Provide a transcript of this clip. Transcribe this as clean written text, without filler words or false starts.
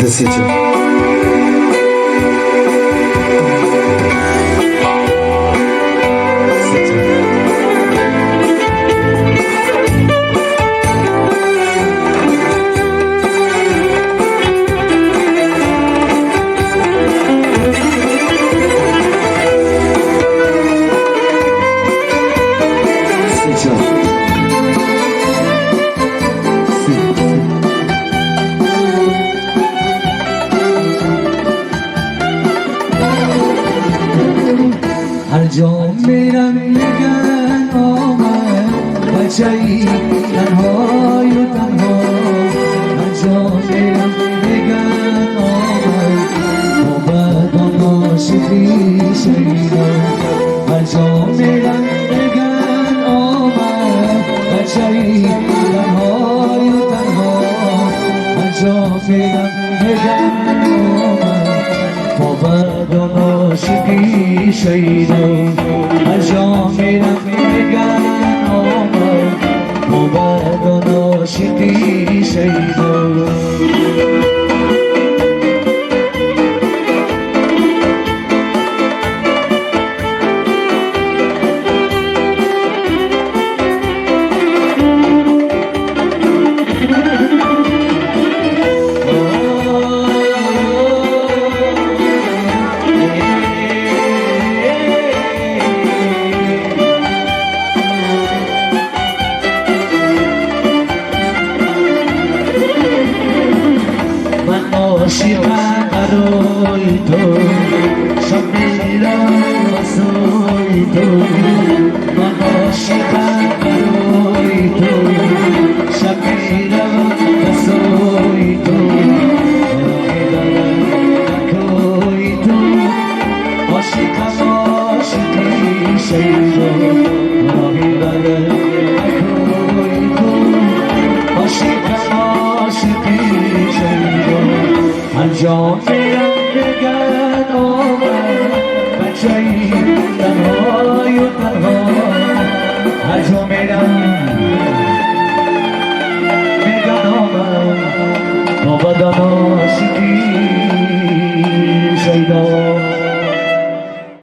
Desejo. هر جا میرم میگن آمد بچه‌ای تنهای و تنها هر جا میرم میگن آمد آمد عاشقی شیدا هر جا میرم میگن آمد بچه‌ای تنهای و تنها هر جا میرم میگن آمد عاشقی شیدا هر جا میرم میگن آمد عاشقی شیدا عاشقم برای تو شب میرم واسای تو من عاشقم برای تو شب میرم واسای تو راهی برم نکوی تو عاشقم عاشقی شیدا راهی برم نکوی تو عاشقم عاشقی شیدا هر جا میرم بگن آمد بچه‌ای تنهای و تنها هر جا میرم